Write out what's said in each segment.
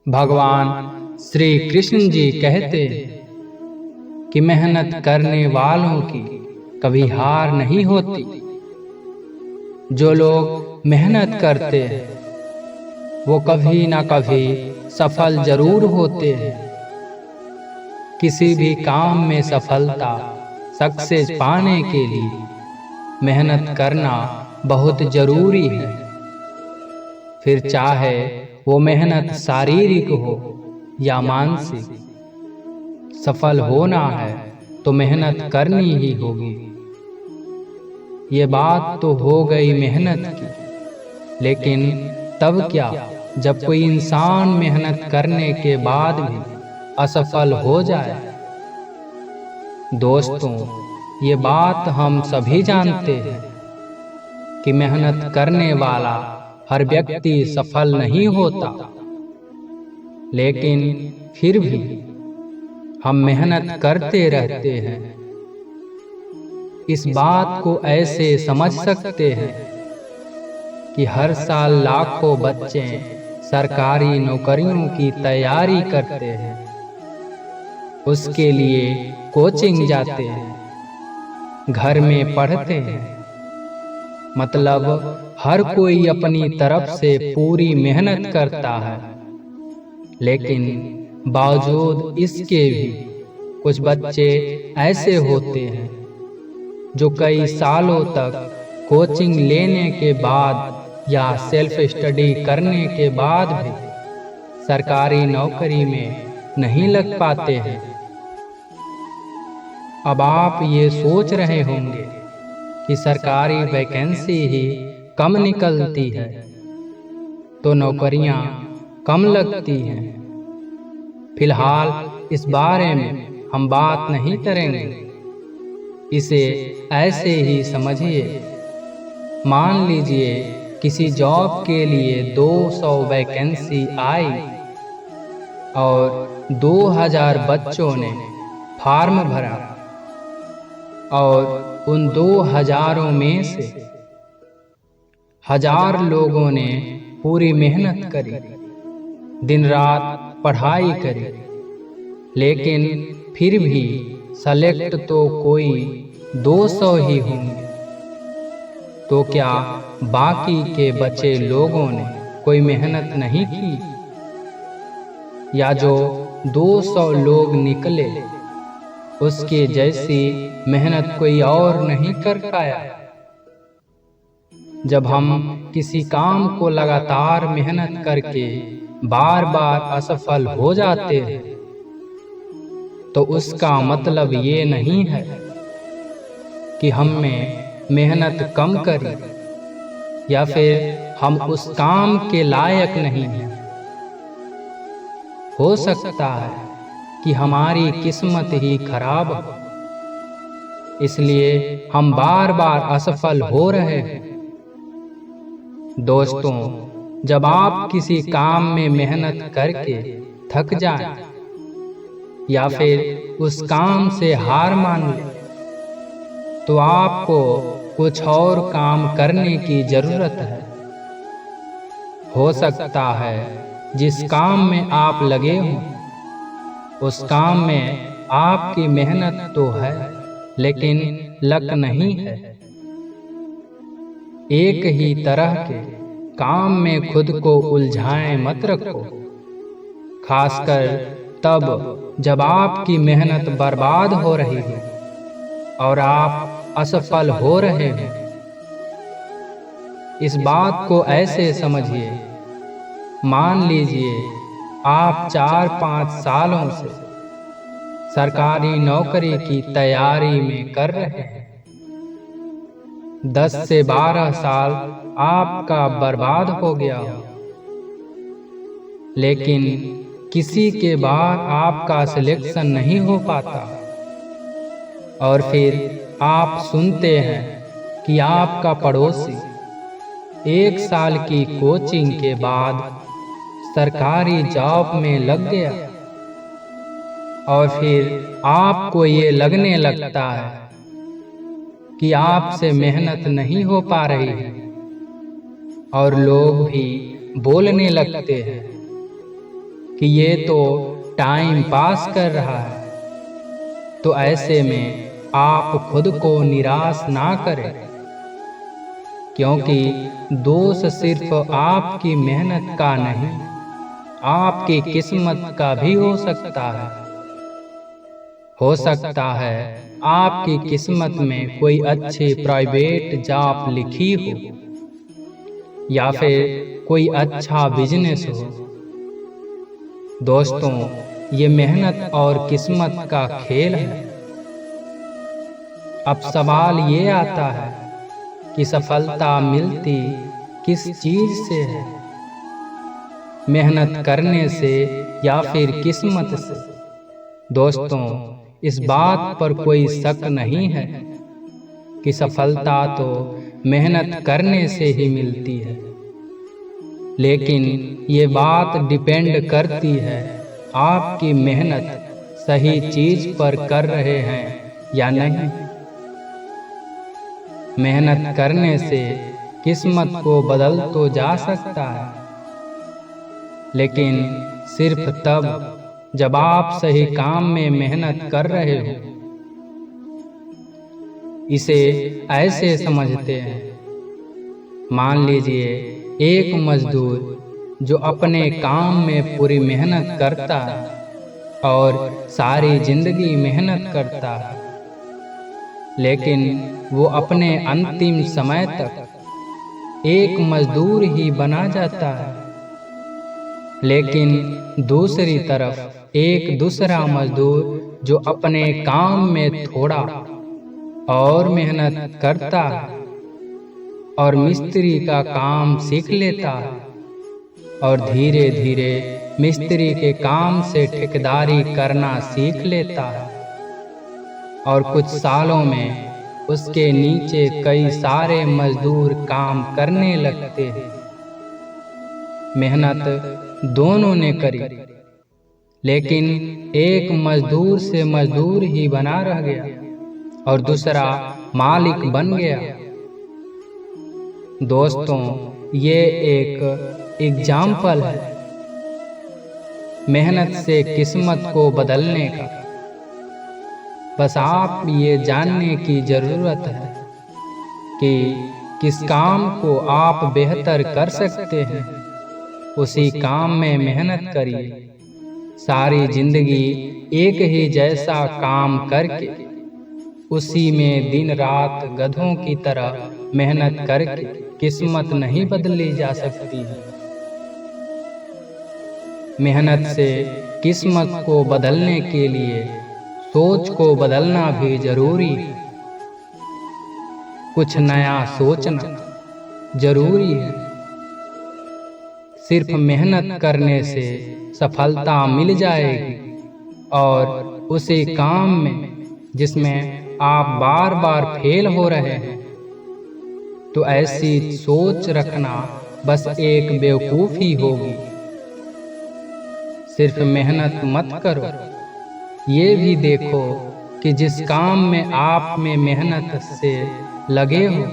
भगवान श्री कृष्ण जी कहते हैं कि मेहनत करने वालों की कभी हार नहीं होती। जो लोग मेहनत करते हैं वो कभी ना कभी सफल जरूर होते हैं। किसी भी काम में सफलता सक्सेस पाने के लिए मेहनत करना बहुत जरूरी है। फिर चाहे वो मेहनत शारीरिक हो या मानसिक, सफल होना है तो मेहनत करनी ही होगी। ये बात तो हो गई मेहनत की, लेकिन तब क्या जब कोई इंसान मेहनत करने के बाद भी असफल हो जाए। दोस्तों, ये बात हम सभी जानते हैं कि मेहनत करने वाला हर व्यक्ति सफल नहीं होता, लेकिन फिर भी हम मेहनत करते रहते हैं। इस बात को ऐसे समझ सकते हैं कि हर साल लाखों बच्चे सरकारी नौकरियों की तैयारी करते हैं, उसके लिए कोचिंग जाते हैं, घर में पढ़ते हैं। मतलब हर कोई अपनी तरफ से पूरी मेहनत करता है, लेकिन बावजूद इसके भी कुछ बच्चे ऐसे होते हैं जो कई सालों तक कोचिंग लेने के बाद या सेल्फ स्टडी करने के बाद भी सरकारी नौकरी में नहीं लग पाते हैं। अब आप ये सोच रहे होंगे कि सरकारी वैकेंसी ही कम निकलती है तो नौकरियां कम लगती हैं। फिलहाल इस बारे में हम बात नहीं करेंगे, इसे ऐसे ही समझिए। मान लीजिए किसी जॉब के लिए 200 वैकेंसी आई और 2000 बच्चों ने फॉर्म भरा और उन 2000 में से 1000 लोगों ने पूरी मेहनत करी, दिन रात पढ़ाई करी, लेकिन फिर भी सेलेक्ट तो कोई 200 ही होंगे। तो क्या बाकी के बचे लोगों ने कोई मेहनत नहीं की? या जो 200 लोग निकले उसके जैसी मेहनत कोई और नहीं कर पाया? जब हम किसी काम को लगातार मेहनत करके बार बार असफल हो जाते हैं तो उसका मतलब ये नहीं है कि हमने मेहनत कम करी या फिर हम उस काम के लायक नहीं हैं। हो सकता है कि हमारी किस्मत ही खराब हो, इसलिए हम बार बार असफल हो रहे हैं। दोस्तों, जब आप किसी काम में मेहनत करके थक जाएं या फिर उस काम से हार मान लें तो आपको कुछ और काम करने की जरूरत है। हो सकता है जिस काम में आप लगे हों उस काम में आपकी मेहनत तो है, लेकिन लक नहीं है। एक ही तरह के काम में खुद को उलझाए मत रखो, खासकर तब जब आपकी मेहनत बर्बाद हो रही है और आप असफल हो रहे हैं। इस बात को ऐसे समझिए, मान लीजिए आप 4-5 सालों से सरकारी नौकरी की तैयारी में कर रहे हैं। 10 से 12 साल आपका बर्बाद हो गया हो, लेकिन किसी के बाद आपका सिलेक्शन नहीं हो पाता और फिर आप सुनते हैं कि आपका पड़ोसी 1 साल की कोचिंग के बाद सरकारी जॉब में लग गया और फिर आपको ये लगने लगता है कि आपसे मेहनत नहीं हो पा रही है और लोग भी बोलने लगते हैं कि ये तो टाइम पास कर रहा है, तो ऐसे में आप खुद को निराश ना करें, क्योंकि दोष सिर्फ आपकी मेहनत का नहीं, आपकी किस्मत का भी हो सकता है। हो सकता है आपकी किस्मत में कोई अच्छी प्राइवेट जॉब लिखी हो, या फिर कोई अच्छा बिजनेस हो। दोस्तों, ये मेहनत और किस्मत का खेल है। अब सवाल ये आता है कि सफलता मिलती किस चीज से है, मेहनत करने से या फिर किस्मत से? दोस्तों, इस बात पर कोई शक नहीं है कि सफलता तो मेहनत करने से ही मिलती है, लेकिन ये बात डिपेंड करती है आपकी मेहनत सही चीज पर कर रहे हैं या नहीं। मेहनत करने से किस्मत को बदल तो जा सकता है, लेकिन सिर्फ तब जब आप सही काम में मेहनत कर रहे हो। इसे ऐसे समझते हैं, मान लीजिए एक मजदूर जो अपने काम में पूरी मेहनत करता है और सारी जिंदगी मेहनत करता है, लेकिन वो अपने अंतिम समय तक एक मजदूर ही बना जाता है। लेकिन दूसरी तरफ एक दूसरा मजदूर जो अपने काम में थोड़ा और मेहनत करता है और मिस्त्री का काम सीख लेता है और धीरे धीरे मिस्त्री के काम से ठेकेदारी करना सीख लेता है, और कुछ सालों में उसके नीचे कई सारे मजदूर काम करने लगते हैं। मेहनत दोनों ने करी, लेकिन एक मजदूर से मजदूर ही बना रह गया और दूसरा मालिक बन गया। दोस्तों, ये एक एग्जाम्पल है मेहनत से किस्मत को बदलने का। बस आप ये जानने की जरूरत है कि किस काम को आप बेहतर कर सकते हैं, उसी काम में मेहनत करिए। सारी जिंदगी एक ही जैसा काम करके उसी में दिन रात गधों की तरह मेहनत करके किस्मत नहीं बदली जा सकती है। मेहनत से किस्मत को बदलने के लिए सोच को बदलना भी जरूरी है। कुछ नया सोचना जरूरी है। सिर्फ मेहनत करने से सफलता मिल जाएगी, और उसी काम में जिसमें आप बार बार फेल हो रहे हैं, तो ऐसी सोच रखना बस एक बेवकूफ़ी होगी। सिर्फ मेहनत मत करो, ये भी देखो कि जिस काम में आप में मेहनत से लगे हो,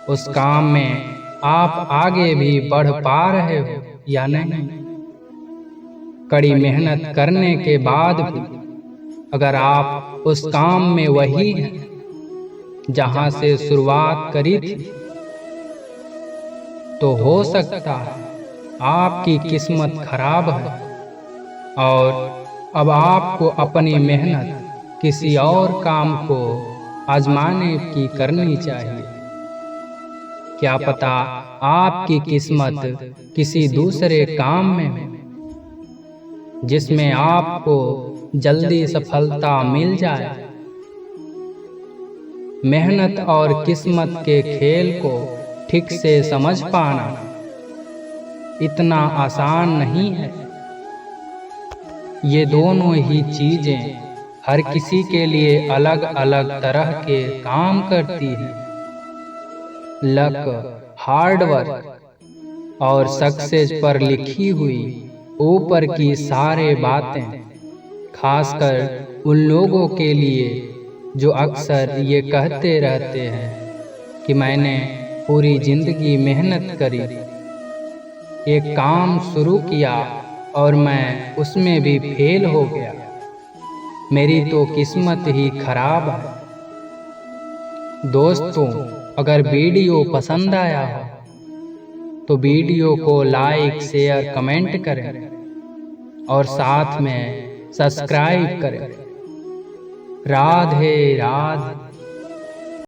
उस काम में आप आगे भी बढ़ पा रहे हो या नहीं। कड़ी मेहनत करने के बाद भी अगर आप उस काम में वही हैं जहां से शुरुआत करी थी, तो हो सकता है आपकी किस्मत खराब है और अब आपको अपनी मेहनत किसी और काम को आजमाने की करनी चाहिए। क्या पता आपकी किस्मत किसी दूसरे काम में हो, जिसमें आपको जल्दी सफलता मिल जाए। मेहनत और किस्मत के खेल को ठीक से समझ पाना इतना आसान नहीं है। ये दोनों ही चीजें हर किसी के लिए अलग अलग तरह के काम करती है। लक, हार्ड वर्क और सक्सेस पर लिखी हुई ऊपर की सारे बातें खासकर उन लोगों के लिए जो अक्सर ये कहते रहते हैं कि मैंने पूरी जिंदगी मेहनत करी, एक काम शुरू किया और मैं उसमें भी फेल हो गया। मेरी तो किस्मत ही खराब है। दोस्तों, अगर वीडियो पसंद आया हो तो वीडियो को लाइक, शेयर, कमेंट करें और साथ में सब्सक्राइब करें। राधे राधे।